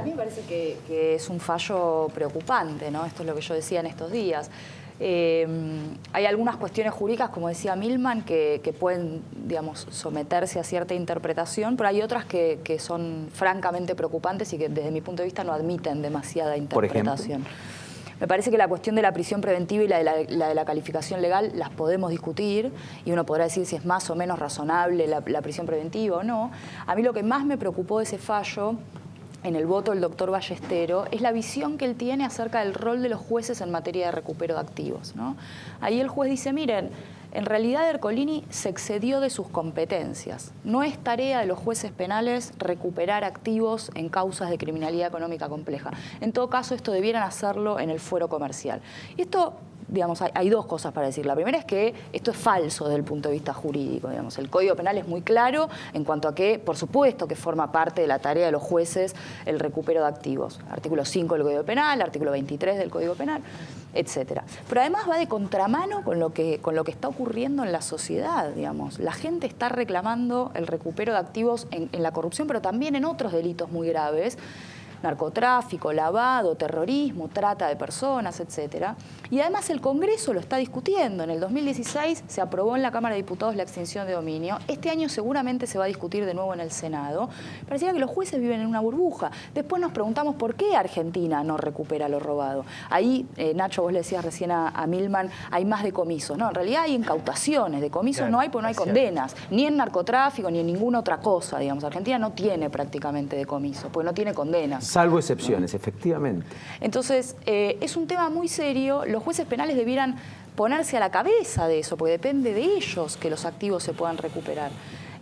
A mí me parece que es un fallo preocupante, ¿no? Esto es lo que yo decía en estos días. Hay algunas cuestiones jurídicas, como decía Milman, que pueden, digamos, someterse a cierta interpretación, pero hay otras que son francamente preocupantes y que desde mi punto de vista no admiten demasiada interpretación. Me parece que la cuestión de la prisión preventiva y la de la calificación legal las podemos discutir y uno podrá decir si es más o menos razonable la prisión preventiva o no. A mí lo que más me preocupó de ese fallo en el voto del doctor Ballestero es la visión que él tiene acerca del rol de los jueces en materia de recupero de activos, ¿no? Ahí el juez dice, miren, en realidad Ercolini se excedió de sus competencias. No es tarea de los jueces penales recuperar activos en causas de criminalidad económica compleja. En todo caso, esto debieran hacerlo en el fuero comercial. Y esto, digamos, hay dos cosas para decir. La primera es que esto es falso desde el punto de vista jurídico. Digamos. El Código Penal es muy claro en cuanto a que, por supuesto, que forma parte de la tarea de los jueces el recupero de activos. Artículo 5 del Código Penal, artículo 23 del Código Penal, etcétera. Pero además va de contramano con lo que está ocurriendo en la sociedad, digamos. La gente está reclamando el recupero de activos en la corrupción, pero también en otros delitos muy graves, narcotráfico, lavado, terrorismo, trata de personas, etcétera. Y además el Congreso lo está discutiendo. En el 2016 se aprobó en la Cámara de Diputados la extinción de dominio. Este año seguramente se va a discutir de nuevo en el Senado. Pareciera que los jueces viven en una burbuja. Después nos preguntamos por qué Argentina no recupera lo robado. Ahí, Nacho, vos le decías recién a Milman, hay más decomisos. No, en realidad hay incautaciones. Decomisos claro, no hay porque no hay condenas. Ni en narcotráfico, ni en ninguna otra cosa, digamos. Argentina no tiene prácticamente decomisos, porque no tiene condenas. Salvo excepciones, efectivamente. Entonces, es un tema muy serio. Los jueces penales debieran ponerse a la cabeza de eso, porque depende de ellos que los activos se puedan recuperar.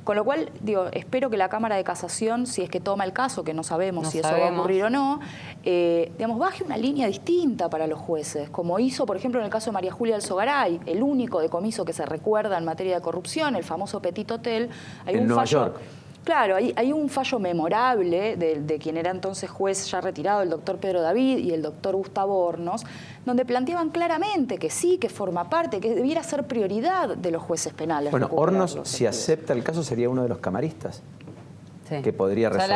Con lo cual, digo, espero que la Cámara de Casación, si es que toma el caso, que no sabemos si eso va a ocurrir o no, digamos, baje una línea distinta para los jueces, como hizo, por ejemplo, en el caso de María Julia Alzogaray, el único decomiso que se recuerda en materia de corrupción, el famoso Petit Hotel. En Nueva York. Claro, hay un fallo memorable de quien era entonces juez ya retirado, el doctor Pedro David y el doctor Gustavo Hornos, donde planteaban claramente que sí, que forma parte, que debiera ser prioridad de los jueces penales. Bueno, Hornos, si acepta el caso, sería uno de los camaristas que podría resolver.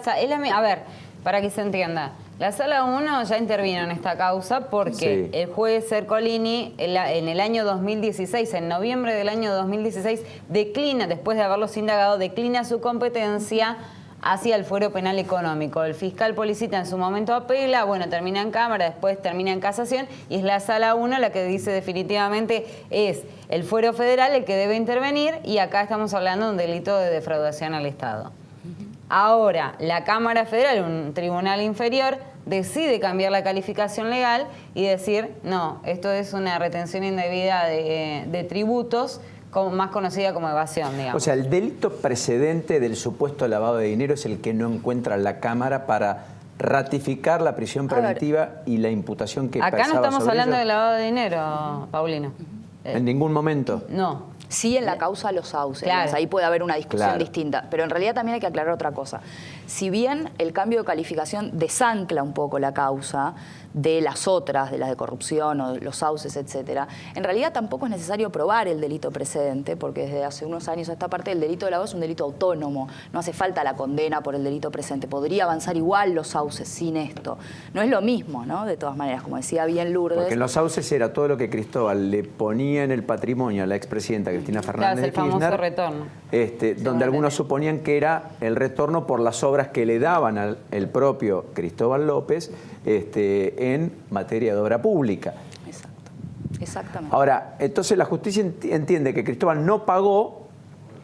Sala 1. A ver, para que se entienda. La Sala 1 ya intervino en esta causa porque el juez Ercolini en el año 2016, en noviembre del año 2016, declina, después de haberlos indagado, declina su competencia hacia el fuero penal económico. El fiscal Policita en su momento apela, bueno, termina en Cámara, después termina en Casación, y es la Sala 1 la que dice definitivamente es el fuero federal el que debe intervenir, y acá estamos hablando de un delito de defraudación al Estado. Ahora, la Cámara Federal, un tribunal inferior, decide cambiar la calificación legal y decir, no, esto es una retención indebida de tributos, más conocida como evasión, digamos. O sea, el delito precedente del supuesto lavado de dinero es el que no encuentra la Cámara para ratificar la prisión preventiva y la imputación que acá no estamos hablando de lavado de dinero, Paulino. ¿En ningún momento? No. Sí, en la causa los sauces. Claro. Ahí puede haber una discusión distinta. Pero en realidad también hay que aclarar otra cosa. Si bien el cambio de calificación desancla un poco la causa de las otras, de las de corrupción o de los sauces, etcétera, en realidad tampoco es necesario probar el delito precedente, porque desde hace unos años a esta parte el delito de lavado es un delito autónomo. No hace falta la condena por el delito precedente. Podría avanzar igual los sauces sin esto. No es lo mismo, ¿no? De todas maneras, como decía bien Lourdes. Porque en los sauces era todo lo que Cristóbal le ponía en el patrimonio a la expresidenta Cristina Fernández de Kirchner. El famoso retorno. Donde algunos suponían que era el retorno por las obras que le daban al propio Cristóbal López en materia de obra pública. Exacto, exactamente. Ahora, entonces la justicia entiende que Cristóbal no pagó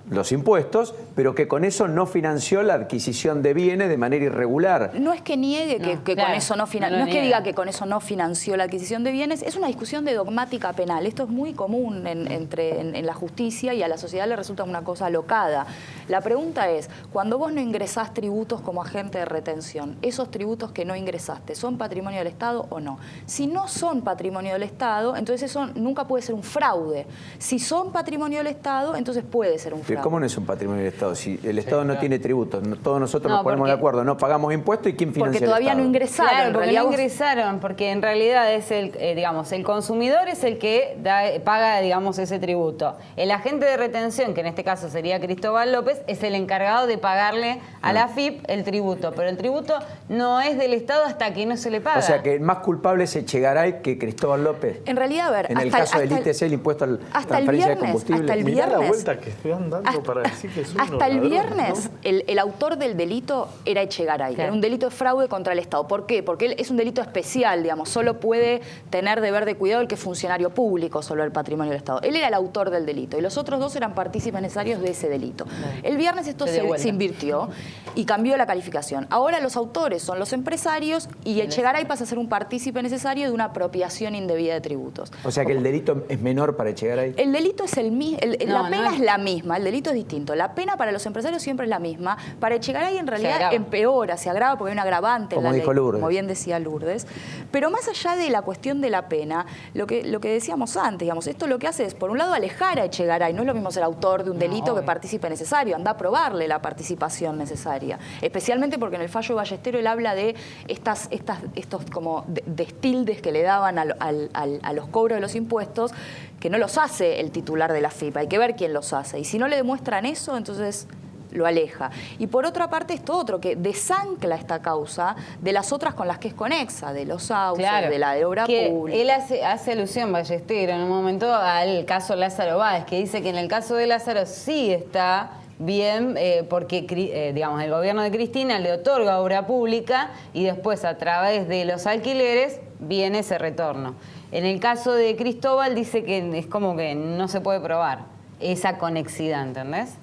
los impuestos, pero que con eso no financió la adquisición de bienes de manera irregular. No es que niegue que con eso no financió, no es que diga que con eso no financió la adquisición de bienes, es una discusión de dogmática penal. Esto es muy común en la justicia y a la sociedad le resulta una cosa alocada. La pregunta es, cuando vos no ingresás tributos como agente de retención, ¿esos tributos que no ingresaste son patrimonio del Estado o no? Si no son patrimonio del Estado, entonces eso nunca puede ser un fraude. Si son patrimonio del Estado, entonces puede ser un fraude. ¿cómo no es un patrimonio del Estado? Si el Estado no tiene tributos, todos nosotros nos ponemos de acuerdo, no pagamos impuestos, ¿y quién financia porque todavía el Estado? no ingresaron. Claro, porque no vos... ingresaron, porque en realidad es el consumidor es el que paga, digamos, ese tributo. El agente de retención, que en este caso sería Cristóbal López, es el encargado de pagarle a la AFIP el tributo, pero el tributo no es del Estado hasta que no se le paga. O sea que el más culpable es Echegaray que Cristóbal López. En realidad, a ver, en el caso del ITC, el impuesto a la transferencia de combustible. Hasta el Mirá la viernes, vuelta que están dando para decir que son hasta el ladrones, viernes, ¿no? el autor del delito era Echegaray. Claro. Era un delito de fraude contra el Estado. ¿Por qué? Porque él es un delito especial, digamos. Solo puede tener deber de cuidado el que es funcionario público, solo el patrimonio del Estado. Él era el autor del delito y los otros dos eran partícipes necesarios de ese delito. El viernes esto se invirtió y cambió la calificación. Ahora los autores son los empresarios y Echegaray pasa a ser un partícipe necesario de una apropiación indebida de tributos. O sea que el delito es menor para Echegaray. El delito es el mismo, la pena es la misma, el delito es distinto. La pena para los empresarios siempre es la misma. Para Echegaray en realidad empeora, se agrava porque hay un agravante en la ley, como bien decía Lourdes. Pero más allá de la cuestión de la pena, lo que decíamos antes, digamos, esto lo que hace es, por un lado, alejar a Echegaray. No es lo mismo ser autor de un delito que partícipe necesario, anda a probarle la participación necesaria. Especialmente porque en el fallo Ballestero él habla de estos como destildes que le daban a los cobros de los impuestos, que no los hace el titular de la FIP, hay que ver quién los hace. Y si no le demuestran eso, entonces lo aleja. Y por otra parte esto otro, que desancla esta causa de las otras con las que es conexa, de los sauces, de la de obra pública. Él hace alusión, Ballestero, en un momento al caso Lázaro Báez, que dice que en el caso de Lázaro sí está bien, porque digamos, el gobierno de Cristina le otorga obra pública y después a través de los alquileres viene ese retorno. En el caso de Cristóbal dice que es como que no se puede probar esa conexidad, ¿entendés?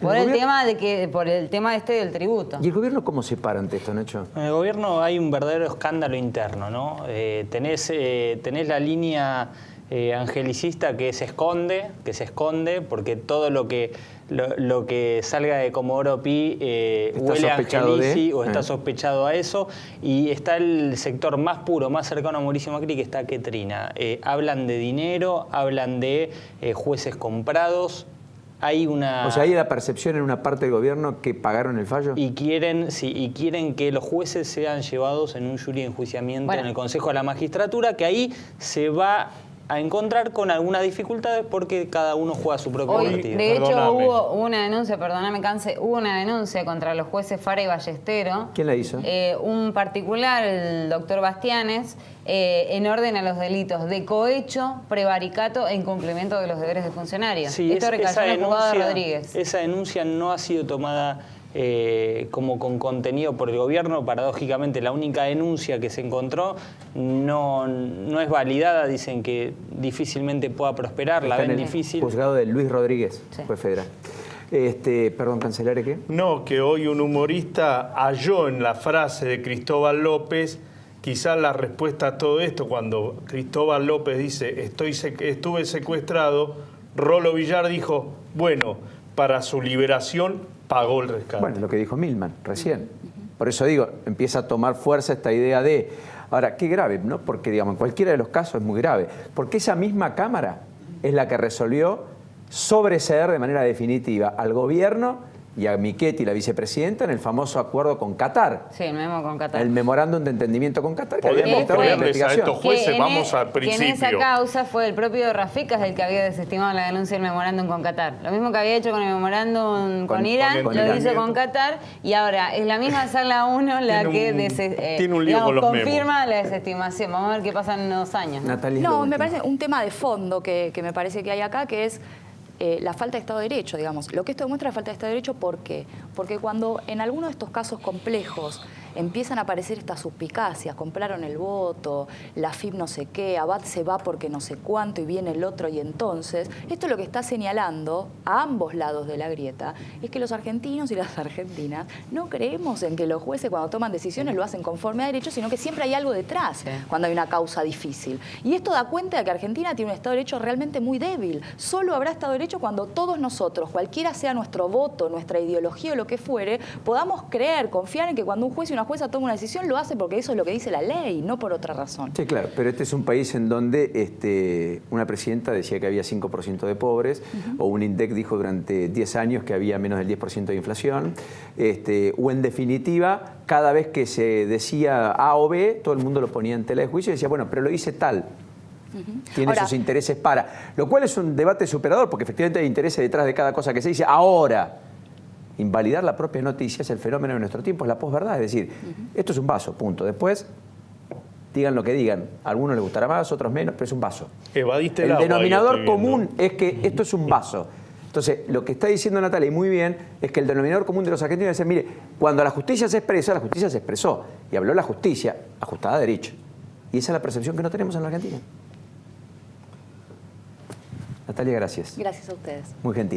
Por el tema del tributo. ¿Y el gobierno cómo se para ante esto, Nacho? En el gobierno hay un verdadero escándalo interno, ¿no? Tenés la línea angelicista que se esconde, porque todo lo que salga de Comodoro Pi huele a Angelici o está sospechado a eso, y está el sector más puro, más cercano a Mauricio Macri, que está que trina. Hablan de dinero, hablan de jueces comprados. Hay una... O sea, hay la percepción en una parte del gobierno que pagaron el fallo. Y quieren que los jueces sean llevados en un jury de enjuiciamiento en el Consejo de la Magistratura, que ahí se va a encontrar con algunas dificultades porque cada uno juega su propio partido. De hecho, hubo una denuncia, hubo una denuncia contra los jueces Fara y Ballestero. ¿Quién la hizo? Un particular, el doctor Bastianes, en orden a los delitos de cohecho, prevaricato e incumplimiento de los deberes de funcionario. Sí, esto recayó en el juzgado de Rodríguez. Esa denuncia no ha sido tomada como con contenido por el gobierno. Paradójicamente, la única denuncia que se encontró no es validada. Dicen que difícilmente pueda prosperar, la ven difícil. Juzgado de Luis Rodríguez, juez federal. Perdón, ¿Cancelare qué? No, que hoy un humorista halló en la frase de Cristóbal López quizás la respuesta a todo esto. Cuando Cristóbal López dice estuve secuestrado, Rolo Villar dijo, bueno, para su liberación pagó el rescate. Bueno, lo que dijo Milman recién. Por eso digo, empieza a tomar fuerza esta idea de... Ahora, qué grave, ¿no? Porque, digamos, en cualquiera de los casos es muy grave. Porque esa misma Cámara es la que resolvió sobreseer de manera definitiva al gobierno y a Michetti, la vicepresidenta, en el famoso acuerdo con Qatar. Sí, el memo con Qatar. El memorándum de entendimiento con Qatar, que había Podemos mostrado la ponerles a investigación. estos jueces, vamos al Que en principio. esa causa fue el propio Raficas el que había desestimado la denuncia del memorándum con Qatar. Lo mismo que había hecho con el memorándum con Irán, con lo Irán. hizo con Qatar, y ahora es la misma sala 1 la que tiene un lío con los confirma la desestimación. Vamos a ver qué pasa en 2 años. Natalia, No, me parece un tema de fondo que me parece que hay acá, que es la falta de Estado de Derecho, digamos. Lo que esto demuestra es la falta de Estado de Derecho, ¿por qué? Porque cuando en alguno de estos casos complejos empiezan a aparecer estas suspicacias, compraron el voto, la FIP no sé qué, Abad se va porque no sé cuánto y viene el otro, y entonces, esto lo que está señalando a ambos lados de la grieta es que los argentinos y las argentinas no creemos en que los jueces cuando toman decisiones lo hacen conforme a derecho, sino que siempre hay algo detrás cuando hay una causa difícil. Y esto da cuenta de que Argentina tiene un Estado de Derecho realmente muy débil. Solo habrá Estado de Derecho cuando todos nosotros, cualquiera sea nuestro voto, nuestra ideología o lo que fuere, podamos creer, confiar en que cuando un juez y una una jueza toma una decisión, lo hace porque eso es lo que dice la ley, no por otra razón. Sí, claro, pero este es un país en donde una presidenta decía que había 5% de pobres, o un INDEC dijo durante 10 años que había menos del 10% de inflación, o en definitiva, cada vez que se decía A o B, todo el mundo lo ponía en tela de juicio y decía, bueno, pero lo dice tal. Tiene sus intereses para. Lo cual es un debate superador, porque efectivamente hay intereses detrás de cada cosa que se dice. Ahora, invalidar la propia noticia es el fenómeno de nuestro tiempo, es la posverdad. Es decir, esto es un vaso, punto. Después, digan lo que digan. A algunos les gustará más, otros menos, pero es un vaso. Evadiste el agua, denominador común es que esto es un vaso. Entonces, lo que está diciendo Natalia, y muy bien, es que el denominador común de los argentinos es decir, mire, cuando la justicia se expresa, la justicia se expresó. Y habló la justicia, ajustada a derecho. Y esa es la percepción que no tenemos en la Argentina. Natalia, gracias. Gracias a ustedes. Muy gentil.